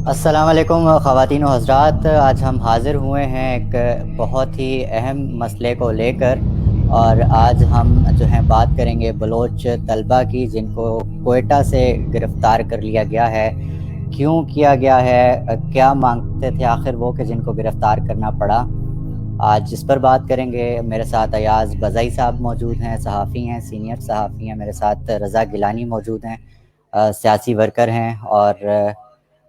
السلام علیکم خواتین و حضرات، آج ہم حاضر ہوئے ہیں ایک بہت ہی اہم مسئلے کو لے کر، اور آج ہم جو ہیں بات کریں گے بلوچ طلبہ کی جن کو کوئٹہ سے گرفتار کر لیا گیا ہے۔ کیوں کیا گیا ہے، کیا مانگتے تھے آخر وہ کہ جن کو گرفتار کرنا پڑا؟ آج اس پر بات کریں گے۔ میرے ساتھ ایاز بزائی صاحب موجود ہیں، صحافی ہیں، سینئر صحافی ہیں۔ میرے ساتھ رضا گیلانی موجود ہیں، سیاسی ورکر ہیں اور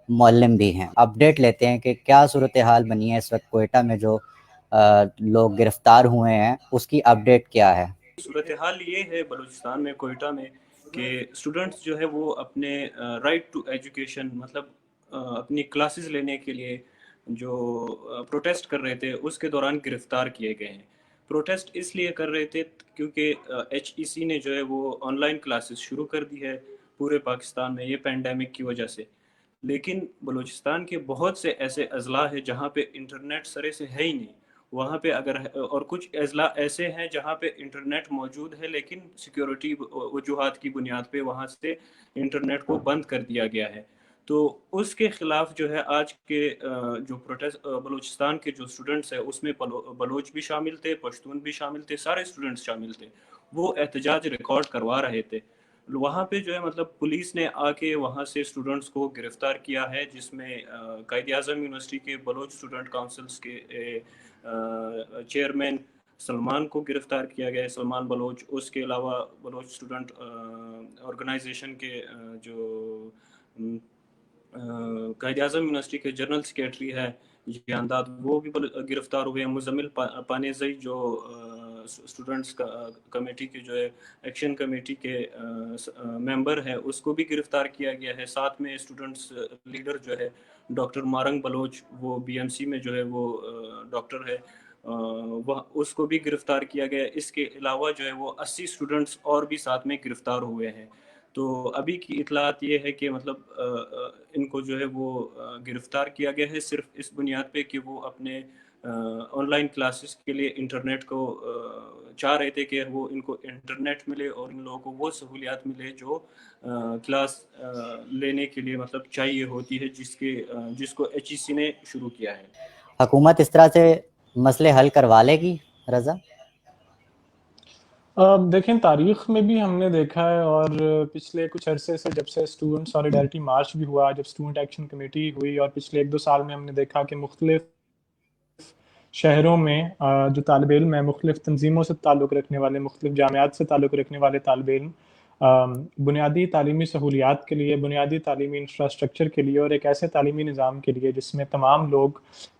معلم بھی ہیں۔ اپڈیٹ لیتے ہیں کہ کیا صورتحال بنی ہے اس وقت کوئٹہ میں، جو لوگ گرفتار ہوئے ہیں اس کی اپڈیٹ کیا ہے؟ صورتحال یہ ہے بلوچستان میں، کوئٹہ میں، کہ اسٹوڈنٹس جو ہے وہ اپنے رائٹ ٹو ایجوکیشن، مطلب اپنی کلاسز لینے کے لیے جو پروٹیسٹ کر رہے تھے اس کے دوران گرفتار کیے گئے ہیں۔ پروٹیسٹ اس لیے کر رہے تھے کیونکہ ایچ ای سی نے جو ہے وہ آن لائن کلاسز شروع کر دی ہے پورے پاکستان میں، یہ پینڈیمک کی وجہ سے۔ لیکن بلوچستان کے بہت سے ایسے اضلاع ہیں جہاں پہ انٹرنیٹ سرے سے ہے ہی نہیں، وہاں پہ اگر اور کچھ اضلاع ایسے ہیں جہاں پہ انٹرنیٹ موجود ہے لیکن سیکیورٹی وجوہات کی بنیاد پہ وہاں سے انٹرنیٹ کو بند کر دیا گیا ہے۔ تو اس کے خلاف جو ہے آج کے جو پروٹیسٹ بلوچستان کے جو اسٹوڈنٹس ہیں اس میں بلوچ بھی شامل تھے، پشتون بھی شامل تھے، سارے اسٹوڈنٹس شامل تھے، وہ احتجاج ریکارڈ کروا رہے تھے۔ وہاں پہ جو ہے مطلب پولیس نے آ کے وہاں سے اسٹوڈنٹس کو گرفتار کیا ہے، جس میں قائد اعظم یونیورسٹی کے بلوچ اسٹوڈنٹ کونسلز کے چیئرمین سلمان کو گرفتار کیا گیا ہے، سلمان بلوچ۔ اس کے علاوہ بلوچ اسٹوڈنٹ آرگنائزیشن کے جو قائد اعظم یونیورسٹی کے جنرل سیکریٹری ہے جیان داد، وہ بھی گرفتار ہوئے ہیں۔ مزمل پانیزئی جو اسٹوڈنٹس کمیٹی کے جو ہے ایکشن کمیٹی کے ممبر ہے، اس کو بھی گرفتار کیا گیا ہے۔ ساتھ میں اسٹوڈنٹس لیڈر جو ہے ڈاکٹر مارنگ بلوچ، وہ بی ایم سی میں جو ہے وہ ڈاکٹر ہے، اس کو بھی گرفتار کیا گیا۔ اس کے علاوہ جو ہے وہ 80 اسٹوڈنٹس اور بھی ساتھ میں گرفتار ہوئے ہیں۔ تو ابھی کی اطلاعات یہ ہے کہ مطلب ان کو جو ہے وہ گرفتار کیا گیا ہے صرف اس بنیاد پہ کہ وہ اپنے آن لائن کلاسز کے لیے انٹرنیٹ کو چاہ رہے تھے کہ وہ ان کو انٹرنیٹ ملے اور ان لوگوں کو وہ سہولیات ملے جو کلاس لینے کے لیے مطلب چاہیے ہوتی ہے، جس کو ایچ ای سی نے شروع کیا ہے۔ حکومت اس طرح سے مسئلے حل کروا لے گی رضا؟ دیکھیں، تاریخ میں بھی ہم نے دیکھا ہے، اور پچھلے کچھ عرصے سے جب سے اسٹوڈنٹ سالیڈیرٹی مارچ بھی ہوا، جب اسٹوڈنٹ ایکشن کمیٹی ہوئی، اور پچھلے 1-2 سال میں ہم نے دیکھا کہ مختلف شہروں میں جو طالب علم ہیں، مختلف تنظیموں سے تعلق رکھنے والے، مختلف جامعات سے تعلق رکھنے والے طالب علم بنیادی تعلیمی سہولیات کے لیے، بنیادی تعلیمی انفراسٹرکچر کے لیے، اور ایک ایسے تعلیمی نظام کے لیے جس میں تمام لوگ،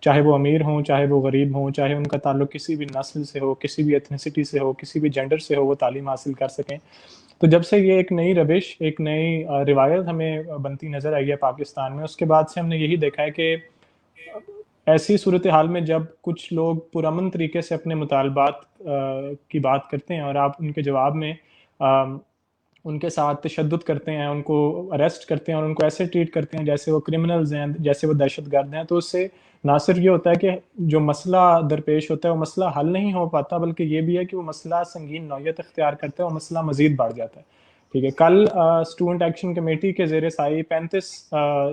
چاہے وہ امیر ہوں، چاہے وہ غریب ہوں، چاہے ان کا تعلق کسی بھی نسل سے ہو، کسی بھی ایتھنیسٹی سے ہو، کسی بھی جینڈر سے ہو، وہ تعلیم حاصل کر سکیں۔ تو جب سے یہ ایک نئی روش، ایک نئی روایت ہمیں بنتی نظر آئی ہے پاکستان میں، اس کے بعد سے ہم نے یہی دیکھا ہے کہ ایسی صورتحال میں جب کچھ لوگ پرامن طریقے سے اپنے مطالبات کی بات کرتے ہیں اور آپ ان کے جواب میں ان کے ساتھ تشدد کرتے ہیں، ان کو اریسٹ کرتے ہیں اور ان کو ایسے ٹریٹ کرتے ہیں جیسے وہ کرمنلز ہیں، جیسے وہ دہشت گرد ہیں، تو اس سے نہ صرف یہ ہوتا ہے کہ جو مسئلہ درپیش ہوتا ہے وہ مسئلہ حل نہیں ہو پاتا، بلکہ یہ بھی ہے کہ وہ مسئلہ سنگین نوعیت اختیار کرتا ہے، وہ مسئلہ مزید بڑھ جاتا ہے۔ ٹھیک ہے، کل اسٹوڈنٹ ایکشن کمیٹی کے زیر سائے 35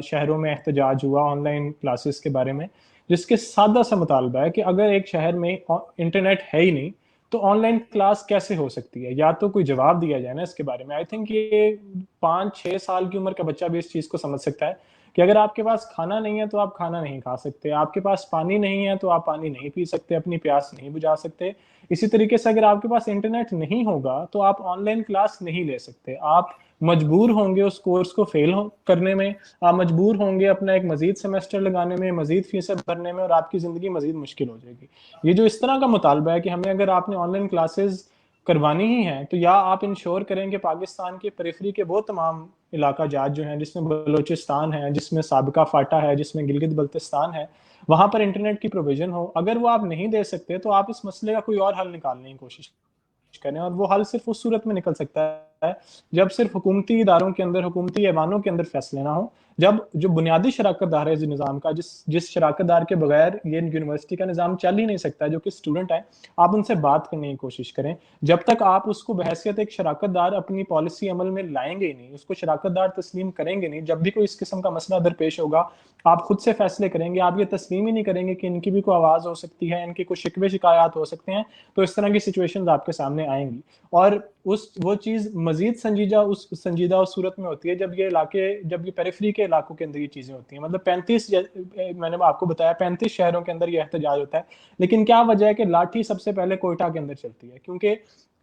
شہروں میں احتجاج ہوا آن لائن کلاسز کے بارے میں، جس کے سادہ سا مطالبہ ہے کہ اگر ایک شہر میں انٹرنیٹ ہے ہی نہیں تو آن لائن کلاس کیسے ہو سکتی ہے، یا تو کوئی جواب دیا جائے نا اس کے بارے میں۔ آئی تھنک یہ 5-6 سال کی عمر کا بچہ بھی اس چیز کو سمجھ سکتا ہے کہ اگر آپ کے پاس کھانا نہیں ہے تو آپ کھانا نہیں کھا سکتے، آپ کے پاس پانی نہیں ہے تو آپ پانی نہیں پی سکتے، اپنی پیاس نہیں بجھا سکتے۔ اسی طریقے سے اگر آپ کے پاس انٹرنیٹ نہیں ہوگا تو آپ آن لائن کلاس نہیں لے سکتے، آپ مجبور ہوں گے اس کورس کو فیل کرنے میں، آپ مجبور ہوں گے اپنا ایک مزید سیمسٹر لگانے میں، مزید فیسیں بھرنے میں، اور آپ کی زندگی مزید مشکل ہو جائے گی۔ یہ جو اس طرح کا مطالبہ ہے کہ ہمیں اگر آپ نے آن لائن کلاسز کروانی ہی ہیں تو یا آپ انشور کریں کہ پاکستان کے پریفری کے وہ تمام علاقہ جات جو ہیں، جس میں بلوچستان ہے، جس میں سابقہ فاٹا ہے، جس میں گلگت بلتستان ہے، وہاں پر انٹرنیٹ کی پروویژن ہو۔ اگر وہ آپ نہیں دے سکتے تو آپ اس مسئلے کا کوئی اور حل نکالنے کی کوشش کریں، اور وہ حل صرف اس صورت میں نکل سکتا ہے جب صرف حکومتی اداروں کے اندر, حکومتی ایوانوں کے اندر فیصلے نہ ہوں, جب جو بنیادی شراکت دار ہے اس نظام کا, جس شراکت دار کے بغیر یہ یونیورسٹی کا نظام چل ہی نہیں سکتا, جو کہ اسٹوڈنٹ ہیں, آپ ان سے بات کرنے کی کوشش کریں. جب تک آپ اس کو بحیثیت ایک شراکت دار اپنی پالیسی عمل میں لائیں گے ہی نہیں, اس کو شراکت دار تسلیم کریں گے نہیں, جب بھی کوئی اس قسم کا مسئلہ درپیش ہوگا آپ خود سے فیصلے کریں گے, آپ یہ تسلیم ہی نہیں کریں گے کہ ان کی بھی کوئی آواز ہو سکتی ہے, ان کے کوئی شکوے شکایات ہو سکتے ہیں, تو اس طرح کی سچویشنز آپ کے سامنے آئیں گی. اور وہ چیز مزید سنجیدہ اس صورت میں ہوتی ہے جب یہ پیریفری کے علاقوں کے اندر یہ چیزیں ہوتی ہیں. مطلب 35 میں نے آپ کو بتایا 35 شہروں کے اندر یہ احتجاج ہوتا ہے, لیکن کیا وجہ ہے کہ لاٹھی سب سے پہلے کوئٹہ کے اندر چلتی ہے, کیونکہ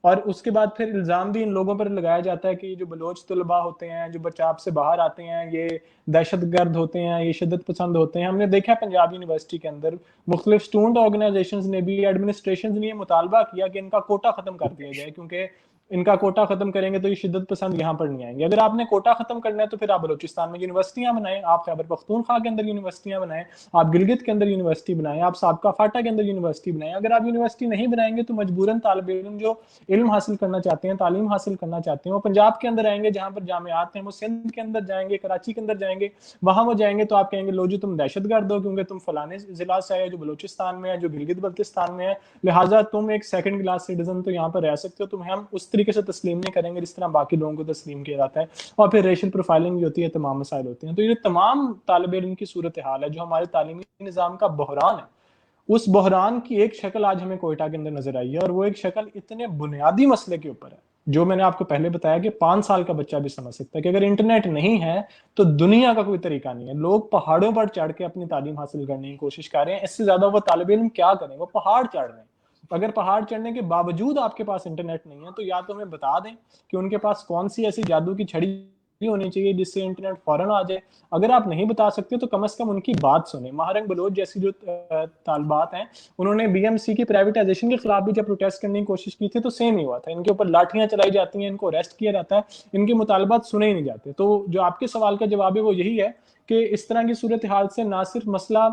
اور اس کے بعد پھر الزام بھی ان لوگوں پر لگایا جاتا ہے کہ یہ جو بلوچ طلباء ہوتے ہیں, جو بچاب سے باہر آتے ہیں, یہ دہشت گرد ہوتے ہیں, یہ شدت پسند ہوتے ہیں. ہم نے دیکھا پنجاب یونیورسٹی کے اندر مختلف اسٹوڈنٹ آرگنائزیشنز نے بھی, ایڈمنسٹریشنز نے یہ مطالبہ کیا کہ ان کا کوٹا ختم کر دیا جائے, کیونکہ ان کا کوٹا ختم کریں گے تو یہ شدت پسند یہاں پر نہیں آئیں گے. اگر آپ نے کوٹا ختم کرنا ہے تو پھر آپ بلوچستان میں یونیورسٹیاں بنائیں, آپ خیبر پختونخوا کے اندر یونیورسٹیاں بنائیں, آپ گلگت کے اندر یونیورسٹی بنائیں, آپ سابقہ فاٹا کے اندر یونیورسٹی بنائیں. اگر آپ یونیورسٹی نہیں بنائیں گے تو مجبوراً طالب علم جو علم حاصل کرنا چاہتے ہیں, تعلیم حاصل کرنا چاہتے ہیں, وہ پنجاب کے اندر آئیں گے جہاں پر جامعات ہیں, وہ سندھ کے اندر جائیں گے, کراچی کے اندر جائیں گے, وہاں وہ جائیں گے تو آپ کہیں گے لو جی تم دہشت گرد ہو کیونکہ تم فلانے ضلع سے آئے جو بلوچستان میں ہے, جو گلگت بلتستان میں ہے, لہٰذا تم ایک سیکنڈ کلاس سٹیزن تو یہاں پر رہ سکتے ہو, تمہیں ہم اس طریقے سے تسلیم نہیں کریں گے جس طرح باقی لوگوں کو تسلیم کیا جاتا ہے. اور پھر ریشل پروفائلنگ بھی ہوتی ہے, تمام مسائل ہوتے ہیں. تو یہ تمام طالب علم کی صورتحال ہے جو ہمارے تعلیمی نظام کا بحران ہے. اس بحران کی ایک شکل آج ہمیں کوئٹہ کے اندر نظر آئی ہے, اور وہ ایک شکل اتنے بنیادی مسئلے کے اوپر ہے جو میں نے آپ کو پہلے بتایا کہ 5 سال کا بچہ بھی سمجھ سکتا ہے کہ اگر انٹرنیٹ نہیں ہے تو دنیا کا کوئی طریقہ نہیں ہے. لوگ پہاڑوں پر چڑھ کے اپنی تعلیم حاصل کرنے کی کوشش کر رہے ہیں, اس سے زیادہ وہ طالب علم کیا کریں, وہ پہاڑ چڑھ رہے ہیں. اگر پہاڑ چڑھنے کے باوجود آپ کے پاس انٹرنیٹ نہیں ہے تو یا تو ہمیں بتا دیں کہ ان کے پاس کون سی ایسی جادو کی چھڑی ہونی چاہیے جس سے انٹرنیٹ فوراً آ جائے. اگر آپ نہیں بتا سکتے تو کم از کم ان کی بات سنیں. مہارنگ بلوچ جیسی جو طالبات ہیں, انہوں نے بی ایم سی کی پرائیویٹائزیشن کے خلاف بھی جب پروٹیسٹ کرنے کی کوشش کی تھی تو سیم ہی ہوا تھا. ان کے اوپر لاٹھیاں چلائی جاتی ہیں, ان کو اریسٹ کیا جاتا ہے, ان کے مطالبات سنے ہی نہیں جاتے. تو جو آپ کے سوال کا جواب ہے وہ یہی ہے کہ اس طرح کی صورتحال سے نہ صرف مسئلہ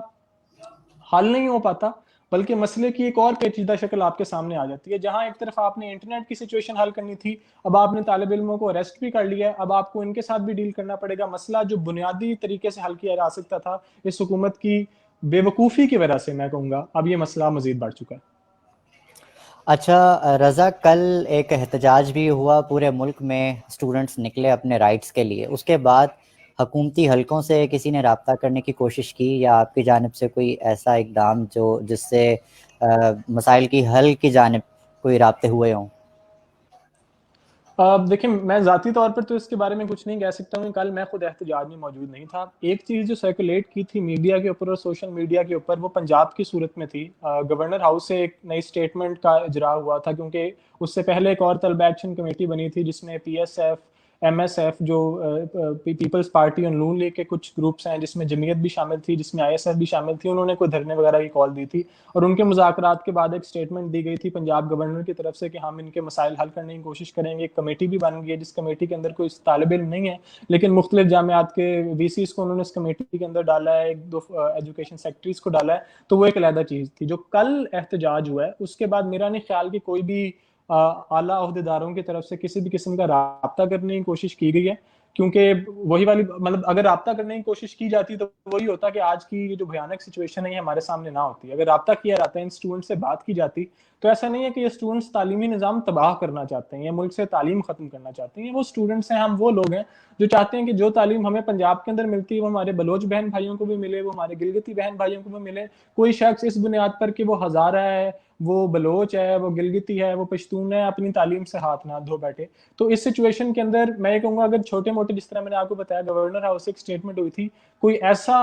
حل نہیں ہو پاتا بلکہ مسئلے کی ایک اور پیچیدہ شکل آپ کے سامنے آ جاتی ہے. جہاں ایک طرف آپ نے انٹرنیٹ کی سچویشن حل کرنی تھی, اب آپ نے طالب علموں کو اریسٹ بھی کر لیا ہے, اب آپ کو ان کے ساتھ بھی ڈیل کرنا پڑے گا. مسئلہ جو بنیادی طریقے سے حل کیا جا سکتا تھا, اس حکومت کی بے وقوفی کی وجہ سے میں کہوں گا اب یہ مسئلہ مزید بڑھ چکا ہے. اچھا رضا, کل ایک احتجاج بھی ہوا پورے ملک میں, اسٹوڈنٹس نکلے اپنے رائٹس کے لیے, اس کے بعد حکومتی حلقوں سے کسی نے رابطہ کرنے کی کوشش کی یا آپ کی جانب سے کوئی ایسا اقدام جس سے مسائل کی حل کی جانب کوئی رابطے ہوئے ہوں؟ دیکھیں, میں ذاتی طور پر تو اس کے بارے میں کچھ نہیں کہہ سکتا ہوں. کل میں خود احتجاج میں موجود نہیں تھا. ایک چیز جو سرکولیٹ کی تھی میڈیا کے اوپر اور سوشل میڈیا کے اوپر, وہ پنجاب کی صورت میں تھی. گورنر ہاؤس سے ایک نئی سٹیٹمنٹ کا اجرا ہوا تھا, کیونکہ اس سے پہلے ایک اور طلبہ ایکشن کمیٹی بنی تھی جس میں P S F, M S F جو پیپلز پارٹی اور نون لیگ کے کچھ گروپس ہیں, جس میں جمعیت بھی شامل تھی, جس میں آئی ایس ایف بھی شامل تھی, انہوں نے کوئی دھرنے وغیرہ کی کال دی تھی. اور ان کے مذاکرات کے بعد ایک سٹیٹمنٹ دی گئی تھی پنجاب گورنر کی طرف سے کہ ہم ان کے مسائل حل کرنے کی کوشش کریں گے. ایک کمیٹی بھی بن گئی ہے جس کمیٹی کے اندر کوئی طالب علم نہیں ہے, لیکن مختلف جامعات کے وی سیز کو انہوں نے اس کمیٹی کے اندر ڈالا ہے, 1-2 ایجوکیشن سیکرٹریز کو ڈالا ہے. تو وہ ایک علیحدہ چیز تھی. جو کل احتجاج ہوا ہے اس کے بعد میرا نہیں خیال کہ کوئی بھی اعلیٰ عہدیداروں کی طرف سے کسی بھی قسم کا رابطہ کرنے کی کوشش کی گئی ہے, کیونکہ وہی والی مطلب اگر رابطہ کرنے کی کوشش کی جاتی تو وہی ہوتا کہ آج کی جو بھیانک سچویشن ہے یہ ہمارے سامنے نہ ہوتی. اگر رابطہ کیا جاتا ہے, ان اسٹوڈنٹ سے بات کی جاتی, تو ایسا نہیں ہے کہ یہ اسٹوڈنٹس تعلیمی نظام تباہ کرنا چاہتے ہیں یا ملک سے تعلیم ختم کرنا چاہتے ہیں. وہ اسٹوڈنٹس ہیں, ہم وہ لوگ ہیں جو چاہتے ہیں کہ جو تعلیم ہمیں پنجاب کے اندر ملتی ہے وہ ہمارے بلوچ بہن بھائیوں کو بھی ملے, وہ ہمارے گلگتی بہن بھائیوں کو بھی ملے. کوئی شخص اس بنیاد پر کہ وہ ہزارہ ہے, وہ بلوچ ہے, وہ گلگتی ہے, وہ پشتون ہے, اپنی تعلیم سے ہاتھ نہ دھو بیٹھے. تو اس سچویشن کے اندر میں یہ کہوں گا اگر چھوٹے موٹے, جس طرح میں نے آپ کو بتایا گورنر ہاؤس سے ایک سٹیٹمنٹ ہوئی تھی, کوئی ایسا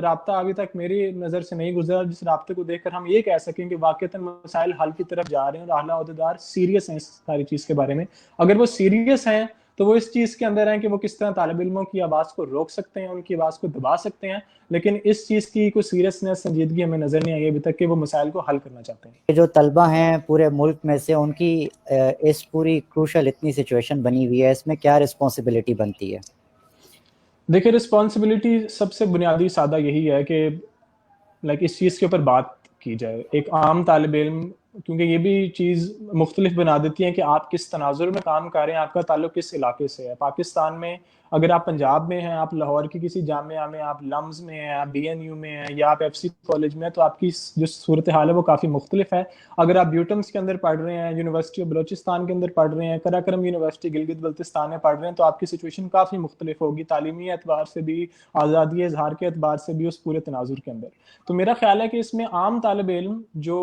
رابطہ ابھی تک میری نظر سے نہیں گزرا جس رابطے کو دیکھ کر ہم یہ کہہ سکیں کہ واقعتاً مسائل حل کی طرف جا رہے ہیں اور اعلیٰ عہدیدار سیریس ہیں اس ساری چیز کے بارے میں. اگر وہ سیریس ہیں تو وہ اس چیز کے اندر ہیں کہ وہ کس طرح طالب علموں کی آواز کو روک سکتے ہیں, ان کی آواز کو دبا سکتے ہیں, لیکن اس چیز کی کوئی سیریسنس, سنجیدگی ہمیں نظر نہیں آئی ابھی تک کہ وہ مسائل کو حل کرنا چاہتے ہیں. جو طلبہ ہیں پورے ملک میں سے, ان کی اس پوری کروشل اتنی سچویشن بنی ہوئی ہے, اس میں کیا رسپانسبلٹی بنتی ہے؟ دیکھیں, رسپانسبلٹی سب سے بنیادی سادہ یہی ہے کہ اس چیز کے اوپر بات کی جائے. ایک عام طالب علم کیونکہ یہ بھی چیز مختلف بنا دیتی ہے کہ آپ کس تناظر میں کام کر رہے ہیں, آپ کا تعلق کس علاقے سے ہے. پاکستان میں اگر آپ پنجاب میں ہیں, آپ لاہور کی کسی جامعہ میں, آپ لمز میں ہیں, آپ بی این یو میں ہیں, یا آپ ایف سی کالج میں ہیں, تو آپ کی جو صورتحال ہے وہ کافی مختلف ہے. اگر آپ بیوٹمس کے اندر پڑھ رہے ہیں, یونیورسٹی آف بلوچستان کے اندر پڑھ رہے ہیں, قراقرم یونیورسٹی گلگت بلتستان میں پڑھ رہے ہیں, تو آپ کی سچویشن کافی مختلف ہوگی, تعلیمی اعتبار سے بھی, آزادی اظہار کے اعتبار سے بھی, اس پورے تناظر کے اندر. تو میرا خیال ہے کہ اس میں عام طالب علم جو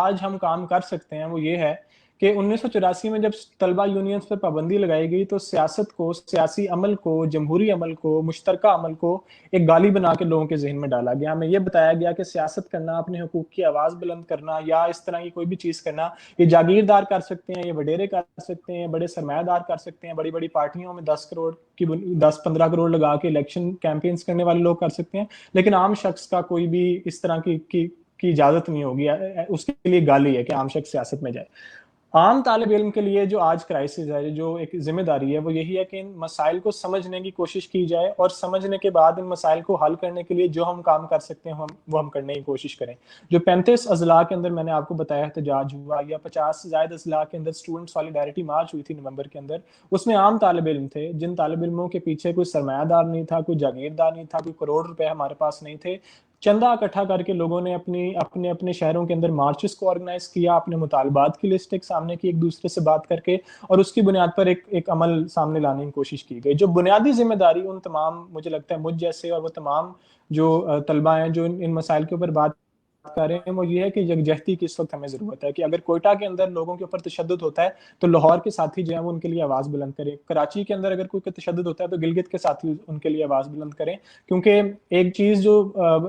آج ہم کام کر سکتے ہیں وہ یہ ہے کہ 1984 میں جب طلبہ یونینز پر پابندی لگائی گئی تو سیاست کو, سیاسی عمل کو, جمہوری عمل کو, مشترکہ عمل کو ایک گالی بنا کے لوگوں کے ذہن میں ڈالا گیا. ہمیں یہ بتایا گیا کہ سیاست کرنا, اپنے حقوق کی آواز بلند کرنا, یا اس طرح کی کوئی بھی چیز کرنا, یہ جاگیردار کر سکتے ہیں, یہ وڈیرے کر سکتے ہیں, بڑے سرمایہ دار کر سکتے ہیں, بڑی بڑی پارٹیوں میں 10-15 کروڑ لگا کے الیکشن کیمپینز کرنے والے لوگ کر سکتے ہیں, لیکن عام شخص کا کوئی بھی اس طرح کی اجازت نہیں ہوگی. اس کے لیے گالی ہے کہ عام شخص سیاست میں جائے. عام طالب علم کے لیے جو آج کرائسس ہے, جو ایک ذمہ داری ہے, وہ یہی ہے کہ ان مسائل کو سمجھنے کی کوشش کی جائے, اور سمجھنے کے بعد ان مسائل کو حل کرنے کے لیے جو ہم کام کر سکتے ہیں وہ ہم کرنے کی کوشش کریں. جو 35 اضلاع کے اندر میں نے آپ کو بتایا احتجاج ہوا, یا 50 سے زائد اضلاع کے اندر اسٹوڈنٹ سالیڈیرٹی مارچ ہوئی تھی نومبر کے اندر, اس میں عام طالب علم تھے, جن طالب علموں کے پیچھے کوئی سرمایہ دار نہیں تھا, کوئی جاگیردار نہیں تھا, کوئی کروڑ روپے ہمارے پاس نہیں تھے. چندہ اکٹھا کر کے لوگوں نے اپنے شہروں کے اندر مارچز کو آرگنائز کیا, اپنے مطالبات کی لسٹ ایک سامنے کی, ایک دوسرے سے بات کر کے, اور اس کی بنیاد پر ایک عمل سامنے لانے کی کوشش کی گئی. جو بنیادی ذمہ داری ان تمام, مجھے لگتا ہے مجھ جیسے اور وہ تمام جو طلبہ ہیں جو ان مسائل کے اوپر بات کر رہے ہیں, وہ یہ ہے کہ یکجہتی کی اس وقت ہمیں ضرورت ہے. کہ اگر کوئٹہ کے اندر لوگوں کے اوپر تشدد ہوتا ہے تو لاہور کے ساتھی جو ہیں وہ ان کے لیے آواز بلند کریں. کراچی کے اندر اگر کوئی تشدد ہوتا ہے تو گلگت کے ساتھی ان کے لیے آواز بلند کریں. کیونکہ ایک چیز جو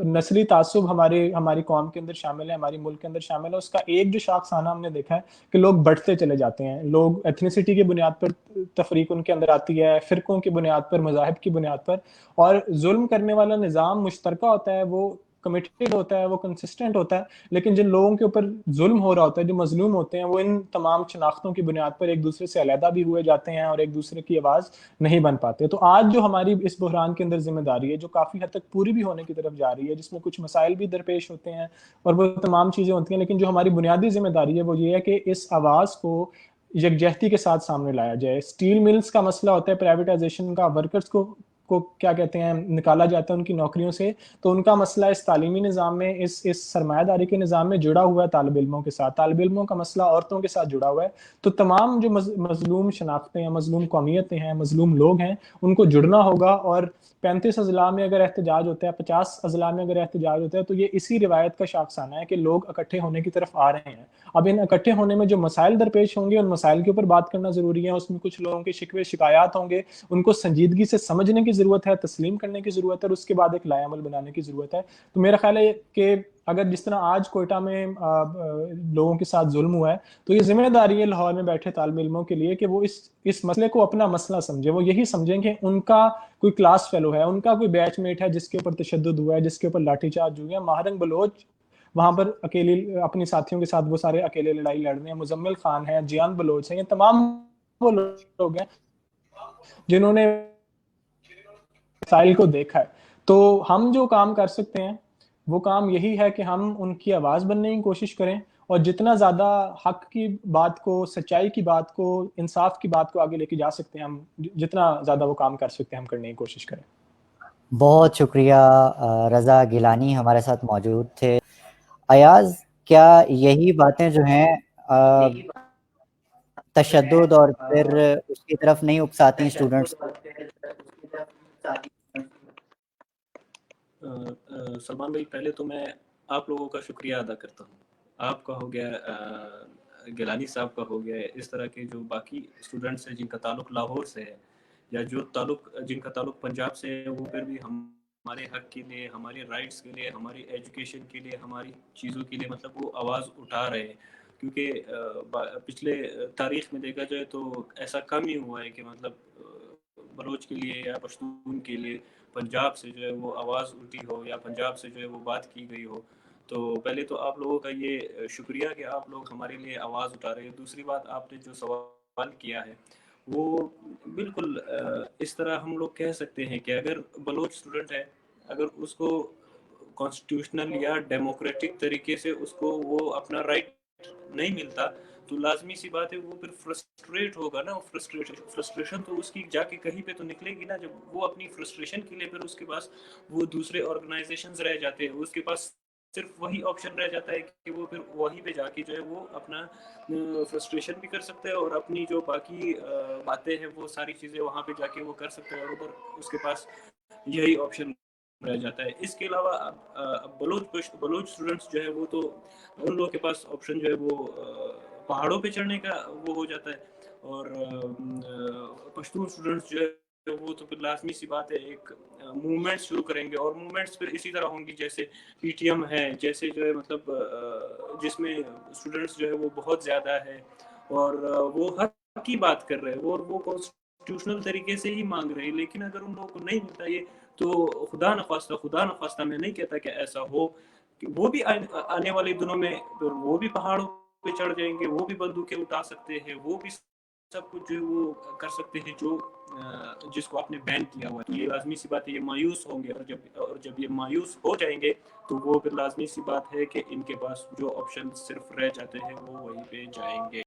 نسلی تعصب ہماری قوم کے اندر شامل ہے, ہماری ملک کے اندر شامل ہے, اس کا ایک جو شاخسانہ ہم نے دیکھا ہے کہ لوگ بڑھتے چلے جاتے ہیں. لوگ ایتھنیسٹی کی بنیاد پر تفریق ان کے اندر آتی ہے, فرقوں کی بنیاد پر, مذاہب کی بنیاد پر, اور ظلم کرنے والا نظام مشترکہ ہوتا ہے, وہ کمیٹڈ ہوتا ہے, وہ کنسسٹنٹ ہوتا ہے, لیکن جن لوگوں کے اوپر ظلم ہو رہا ہوتا ہے, جو مظلوم ہوتے ہیں, وہ ان تمام شناختوں کی بنیاد پر ایک دوسرے سے علیحدہ بھی ہوئے جاتے ہیں اور ایک دوسرے کی آواز نہیں بن پاتے. تو آج جو ہماری اس بحران کے اندر ذمہ داری ہے, جو کافی حد تک پوری بھی ہونے کی طرف جا رہی ہے, جس میں کچھ مسائل بھی درپیش ہوتے ہیں اور وہ تمام چیزیں ہوتی ہیں, لیکن جو ہماری بنیادی ذمہ داری ہے وہ یہ ہے کہ اس آواز کو یکجہتی کے ساتھ سامنے لایا جائے. اسٹیل ملز کا مسئلہ ہوتا ہے پرائیویٹائزیشن کا, ورکرز کو کیا کہتے ہیں نکالا جاتا ہے ان کی نوکریوں سے, تو ان کا مسئلہ اس تعلیمی نظام میں, اس سرمایہ داری کے نظام میں جڑا ہوا ہے طالب علموں کے ساتھ. طالب علموں کا مسئلہ عورتوں کے ساتھ جڑا ہوا ہے. تو تمام جو مظلوم شناختیں ہیں, مظلوم قومیتیں ہیں, مظلوم لوگ ہیں, ان کو جڑنا ہوگا. اور 35 اضلاع میں اگر احتجاج ہوتا ہے, 50 اضلاع میں اگر احتجاج ہوتا ہے, تو یہ اسی روایت کا شاخسانہ ہے کہ لوگ اکٹھے ہونے کی طرف آ رہے ہیں. اب ان اکٹھے ہونے میں جو مسائل درپیش ہوں گے, ان مسائل کے اوپر بات کرنا ضروری ہے. اس میں کچھ لوگوں کے شکوے شکایات ہوں گے, ان کو سنجیدگی سے سمجھنے کی ضرورت ہے, تسلیم کرنے کی ضرورت ہے, اور اس کے بعد ایک لائے عمل بنانے کی ضرورت ہے. تو میرا خیال ہے کہ اگر جس طرح آج کوئٹہ میں لوگوں کے ساتھ ظلم ہوا ہے, تو یہ ذمہ داری ہے لاہور میں بیٹھے طالب علموں کے لیے کہ وہ اس مسئلے کو اپنا مسئلہ سمجھے. وہ یہی سمجھیں کہ ان کا کوئی کلاس فیلو ہے, ان کا کوئی بیچ میٹ ہے جس کے اوپر تشدد ہوا ہے, جس کے اوپر لاٹھی چارج ہوئی ہے. ماہرنگ بلوچ وہاں پر اکیلی اپنی ساتھیوں کے ساتھ وہ سارے اکیلے لڑائی لڑ رہے ہیں. مزمل خان ہے, جیان بلوچ ہیں, یہ تمام وہ لوگ ہیں جنہوں نے مسائل کو دیکھا ہے. تو ہم جو کام کر سکتے ہیں وہ کام یہی ہے کہ ہم ان کی آواز بننے کی کوشش کریں, اور جتنا زیادہ حق کی بات کو, سچائی کی بات کو, انصاف کی بات کو آگے لے کے جا سکتے ہیں, ہم جتنا زیادہ وہ کام کر سکتے ہیں ہم کرنے کی کوشش کریں. بہت شکریہ. رضا گیلانی ہمارے ساتھ موجود تھے. ایاز, کیا یہی باتیں جو ہیں تشدد اور پھر اس کی طرف نہیں اکساتی اسٹوڈنٹس؟ سلمان بھائی, پہلے تو میں آپ لوگوں کا شکریہ ادا کرتا ہوں. آپ کا ہو گیا, گیلانی صاحب کا ہو گیا, اس طرح کے جو باقی اسٹوڈنٹس ہیں جن کا تعلق لاہور سے ہے, یا جن کا تعلق پنجاب سے ہے, وہ پھر بھی ہمارے حق کے لیے, ہمارے رائٹس کے لیے, ہماری ایجوکیشن کے لیے, ہماری چیزوں کے لیے مطلب وہ آواز اٹھا رہے ہیں. کیونکہ پچھلے تاریخ میں دیکھا جائے تو ایسا کم ہی ہوا ہے کہ مطلب بلوچ کے لیے یا پشتون کے لیے پنجاب سے جو ہے وہ آواز اٹھی ہو, یا پنجاب سے جو ہے وہ بات کی گئی ہو. تو پہلے تو آپ لوگوں کا یہ شکریہ کہ آپ لوگ ہمارے لیے آواز اٹھا رہے ہیں. دوسری بات, آپ نے جو سوال کیا ہے وہ بالکل اس طرح ہم لوگ کہہ سکتے ہیں کہ اگر بلوچ اسٹوڈنٹ ہے, اگر اس کو کانسٹیٹیوشنل یا ڈیموکریٹک طریقے سے اس کو وہ اپنا رائٹ نہیں ملتا تو لازمی سی بات ہے وہ پھر فرسٹریٹ ہوگا نا. فرسٹریشن تو اس کی جا کے کہیں پہ تو نکلے گی نا. جب وہ اپنی فرسٹریشن کے لیے پھر اس کے پاس وہ دوسرے آرگنائزیشنز رہ جاتے ہیں, اس کے پاس صرف وہی آپشن رہ جاتا ہے کہ وہ پھر وہیں پہ جا کے جو ہے وہ اپنا فرسٹریشن بھی کر سکتا ہے اور اپنی جو باقی باتیں ہیں وہ ساری چیزیں وہاں پہ جا کے وہ کر سکتا ہے, اور ادھر اس کے پاس یہی آپشن رہ جاتا ہے. اس کے علاوہ بلوچ اسٹوڈنٹس جو ہے وہ تو ان لوگوں کے پاس آپشن جو ہے وہ پہاڑوں پہ چڑھنے کا وہ ہو جاتا ہے, اور پشتون اسٹوڈنٹس جو ہے وہ تو پھر لازمی سی بات ہے ایک موومنٹس شروع کریں گے, اور موومنٹس پھر اسی طرح ہوں گی جیسے پی ٹی ایم ہے, جیسے جو ہے مطلب جس میں اسٹوڈنٹس جو ہے وہ بہت زیادہ ہے اور وہ حق کی بات کر رہے ہیں اور وہ کانسٹیٹیوشنل طریقے سے ہی مانگ رہے ہیں. لیکن اگر ان لوگوں کو نہیں ملتا یہ تو خدا نخواستہ میں نہیں کہتا کہ ایسا ہو, کہ وہ بھی آنے والے دنوں میں وہ بھی پہاڑوں پہ چڑھ جائیں گے, وہ بھی بندوقیں اٹھا سکتے ہیں, وہ بھی سب کچھ جو وہ کر سکتے ہیں جو جس کو آپ نے بین کیا ہوا ہے. تو یہ لازمی سی بات ہے یہ مایوس ہوں گے, اور جب یہ مایوس ہو جائیں گے تو وہ پھر لازمی سی بات ہے کہ ان کے پاس جو آپشن صرف رہ جاتے ہیں وہ وہیں پہ جائیں گے.